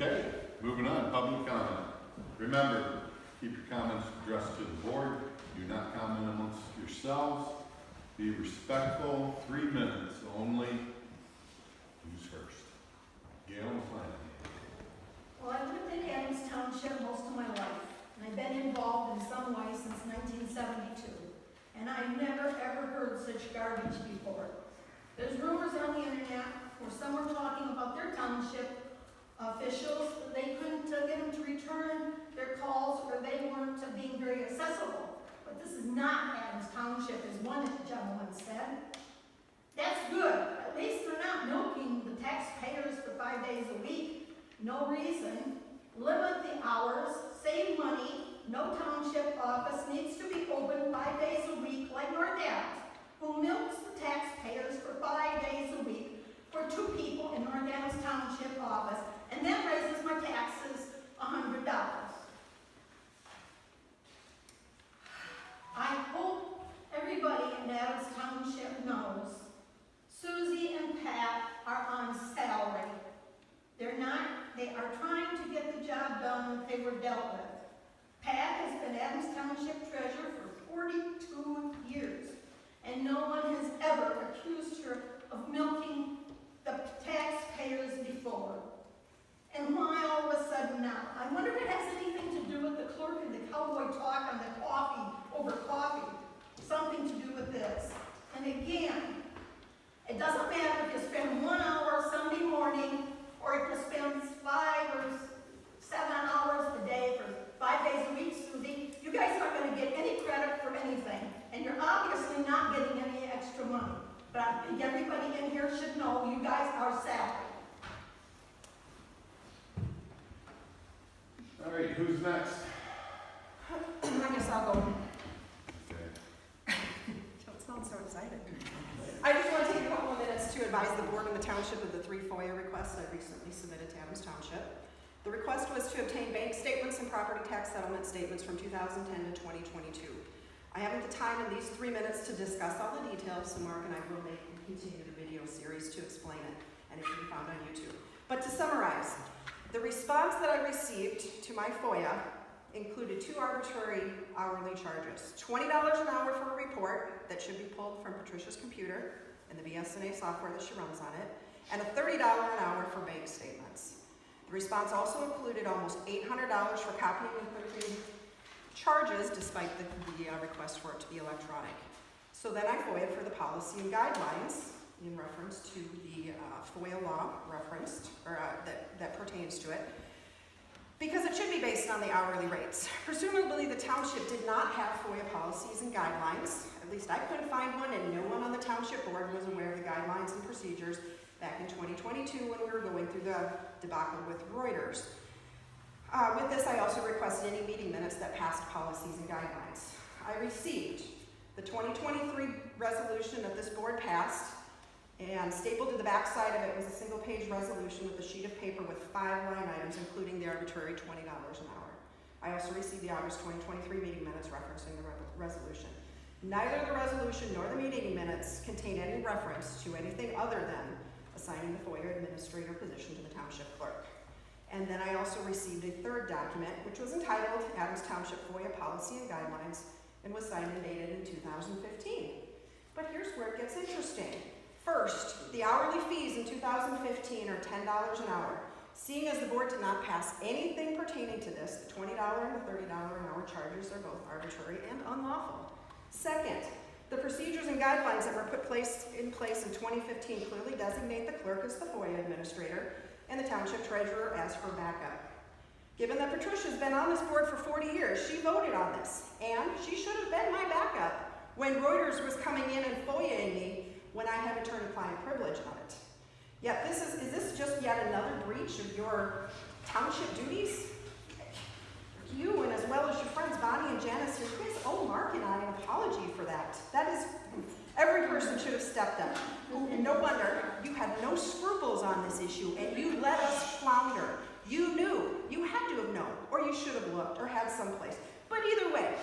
Okay, moving on, public comment. Remember, keep your comments addressed to the board. Do not comment amongst yourselves. Be respectful. 3 minutes only. Who's first? Gail McClanahan. Well, I've lived in Adams Township most of my life, and I've been involved in some way since 1972. And I've never ever heard such garbage before. There's rumors on the internet where some were talking about their township officials, they couldn't get them to return their calls, or they weren't being very accessible. But this is not Adams Township, as one gentleman said. That's good. At least they're not milking the taxpayers for 5 days a week. No reason. Limit the hours, save money. No township office needs to be open 5 days a week like North Adams, who milks the taxpayers for 5 days a week for 2 people in North Adams Township office, and that raises my taxes $100. I hope everybody in Adams Township knows Susie and Pat are on salary. They're not, they are trying to get the job done that they were dealt with. Pat has been Adams Township treasurer for 42 years, and no one has ever accused her of milking the taxpayers before. And why all of a sudden now? I wonder if it has anything to do with the clerk and the cowboy talk on the coffee, over coffee. Something to do with this. And again, it doesn't matter if you spend 1 hour Sunday morning, or if you spend 5 or 7 hours a day for 5 days a week, Susie, you guys aren't going to get any credit for anything. And you're obviously not getting any extra money. But I think everybody in here should know you guys are salary. All right, who's next? I guess I'll go. Okay. Don't sound so excited. I just want to take a couple of minutes to advise the board and the township of the 3 FOIA requests I recently submitted to Adams Township. The request was to obtain bank statements and property tax settlement statements from 2010 to 2022. I haven't the time in these 3 minutes to discuss all the details, so Mark and I will continue the video series to explain it, and it can be found on YouTube. But to summarize, the response that I received to my FOIA included 2 arbitrary hourly charges. $20 an hour for a report that should be pulled from Patricia's computer and the BSNA software that she runs on it, and a $30 an hour for bank statements. The response also included almost $800 for copying and printing charges, despite the request for it to be electronic. So then I FOIA'd for the policy and guidelines in reference to the FOIA law referenced, or that pertains to it, because it should be based on the hourly rates. Presumably the township did not have FOIA policies and guidelines. At least I couldn't find one, and no one on the township board was aware of the guidelines and procedures back in 2022 when we were going through the debacle with Reuters. With this, I also requested any meeting minutes that passed policies and guidelines. I received the 2023 resolution that this board passed, and stapled to the back side of it was a single-page resolution with a sheet of paper with 5 line items, including the arbitrary $20 an hour. I also received the August 2023 meeting minutes referencing the resolution. Neither the resolution nor the meeting minutes contain any reference to anything other than assigning the FOIA administrator position to the township clerk. And then I also received a 3rd document, which was entitled Adams Township FOIA Policy and Guidelines, and was signed and dated in 2015. But here's where it gets interesting. First, the hourly fees in 2015 are $10 an hour. Seeing as the board did not pass anything pertaining to this, the $20 and the $30 an hour charges are both arbitrary and unlawful. Second, the procedures and guidelines that were put in place in 2015 clearly designate the clerk as the FOIA administrator and the township treasurer as her backup. Given that Patricia's been on this board for 40 years, she voted on this, and she should have been my backup when Reuters was coming in and FOIAing me when I had attorney-client privilege on it. Yet is this just yet another breach of your township duties? You, and as well as your friends Bonnie and Janice, you guys owe Mark and I an apology for that. That is, every person should have stepped up. And no wonder you had no scruples on this issue, and you let us flounder. You knew, you had to have known, or you should have looked, or had someplace. But either way,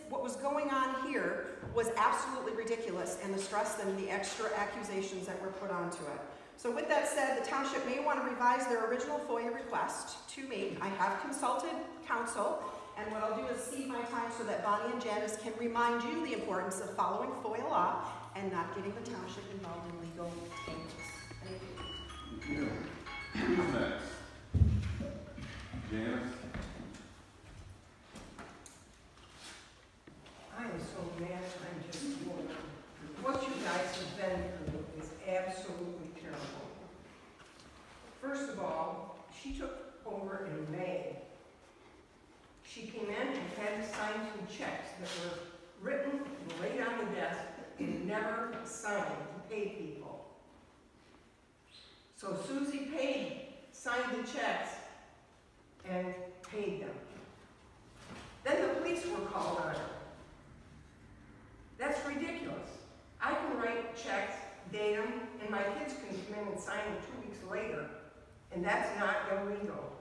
what was going on here was absolutely ridiculous, and the stress and the extra accusations that were put onto it So with that said, the township may want to revise their original FOIA request to me. I have consulted counsel, and what I'll do is cede my time so that Bonnie and Janice can remind you the importance of following FOIA law and not getting the township involved in legal tangents. Thank you. Who's next? Janice? I am so mad, I'm just bored. What you guys have been through is absolutely terrible. First of all, she took over in May. She came in and had to sign some checks that were written and laid on the desk and never signed to pay people. So Susie signed the checks and paid them. Then the police were called on her. That's ridiculous. I can write checks, date them, and my kids can come in and sign them 2 weeks later, and that's not illegal.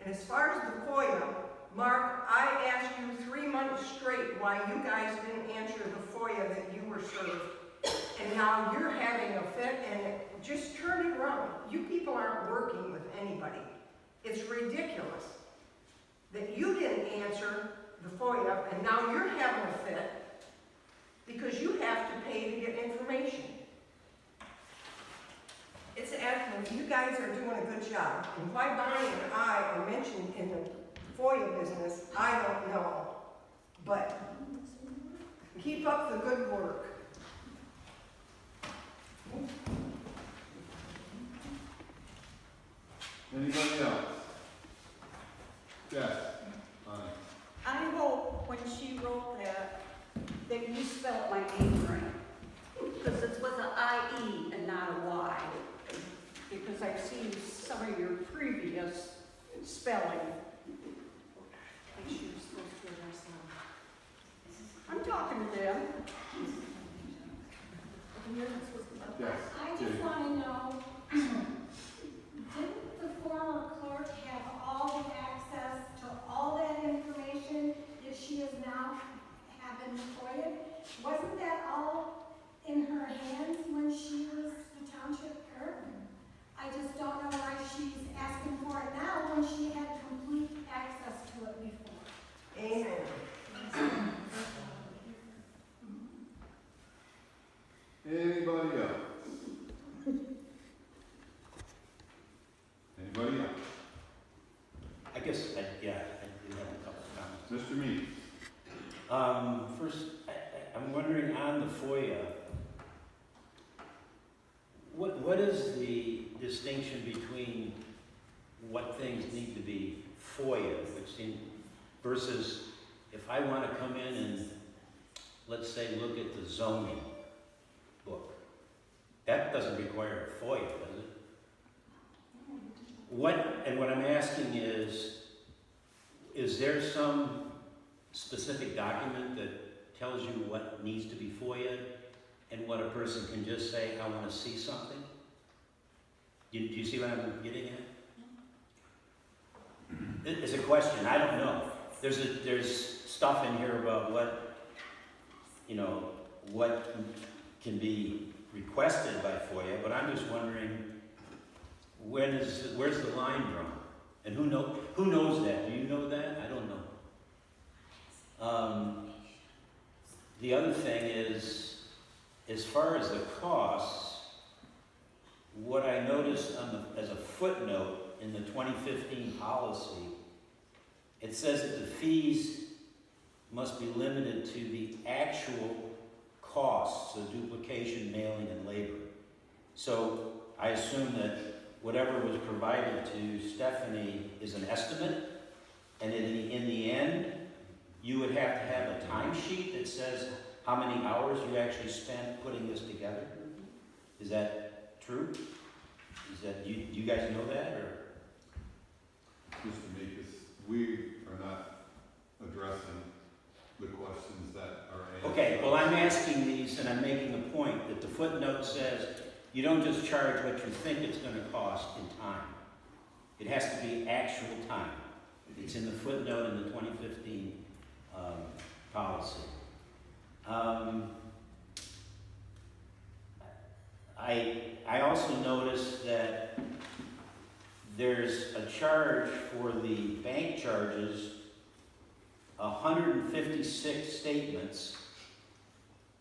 And as far as the FOIA, Mark, I asked you 3 months straight why you guys didn't answer the FOIA that you were served, and now you're having a fit, and just turn it around. You people aren't working with anybody. It's ridiculous that you didn't answer the FOIA, and now you're having a fit because you have to pay to get information. It's excellent. You guys are doing a good job. And why Bonnie and I are mentioned in the FOIA business, I don't know. But keep up the good work. Anybody else? Yes, Bonnie. I hope when she wrote that you spelled my name right. Because it's with an I-E and not a Y. Because I've seen some of your previous spelling. I think she was supposed to address them. I'm talking to them. Yes. I just Judy. want to know, didn't the former clerk have all the access to all that information that she is now having recorded? Wasn't that all in her hands when she was the township clerk? I just don't know why she's asking for it now when she had complete access to it before. Amen. Anybody else? Anybody else? I guess, I do have a couple of comments. Mr. Mead? First, I'm wondering on the FOIA, what is the distinction between what things need to be FOIA, versus if I want to come in and, let's say, look at the zoning book? That doesn't require a FOIA, does it? What I'm asking is there some specific document that tells you what needs to be FOIA'd and what a person can just say, I want to see something? Do you see what I'm getting at? It's a question, I don't know. There's stuff in here about what can be requested by FOIA, but I'm just wondering, where's the line drawn? And who knows that? Do you know that? I don't know. The other thing is, as far as the costs, what I noticed as a footnote in the 2015 policy, it says that the fees must be limited to the actual costs of duplication, mailing, and labor. So I assume that whatever was provided to Stephanie is an estimate, and in the end, you would have to have a timesheet that says how many hours you actually spent putting this together. Is that true? Do you guys know that, or? Mr. Mekas, we are not addressing the questions that are asked. Okay, well, I'm asking these and I'm making a point that the footnote says you don't just charge what you think it's going to cost in time. It has to be actual time. It's in the footnote in the 2015 policy. I also noticed that there's a charge for the bank charges, 156 statements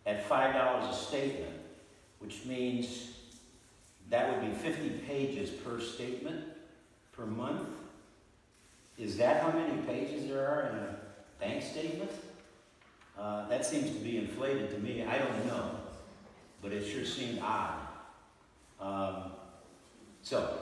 at $5 a statement, which means that would be 50 pages per statement per month. Is that how many pages there are in a bank statement? That seems to be inflated to me. I don't know, but it sure seemed odd. So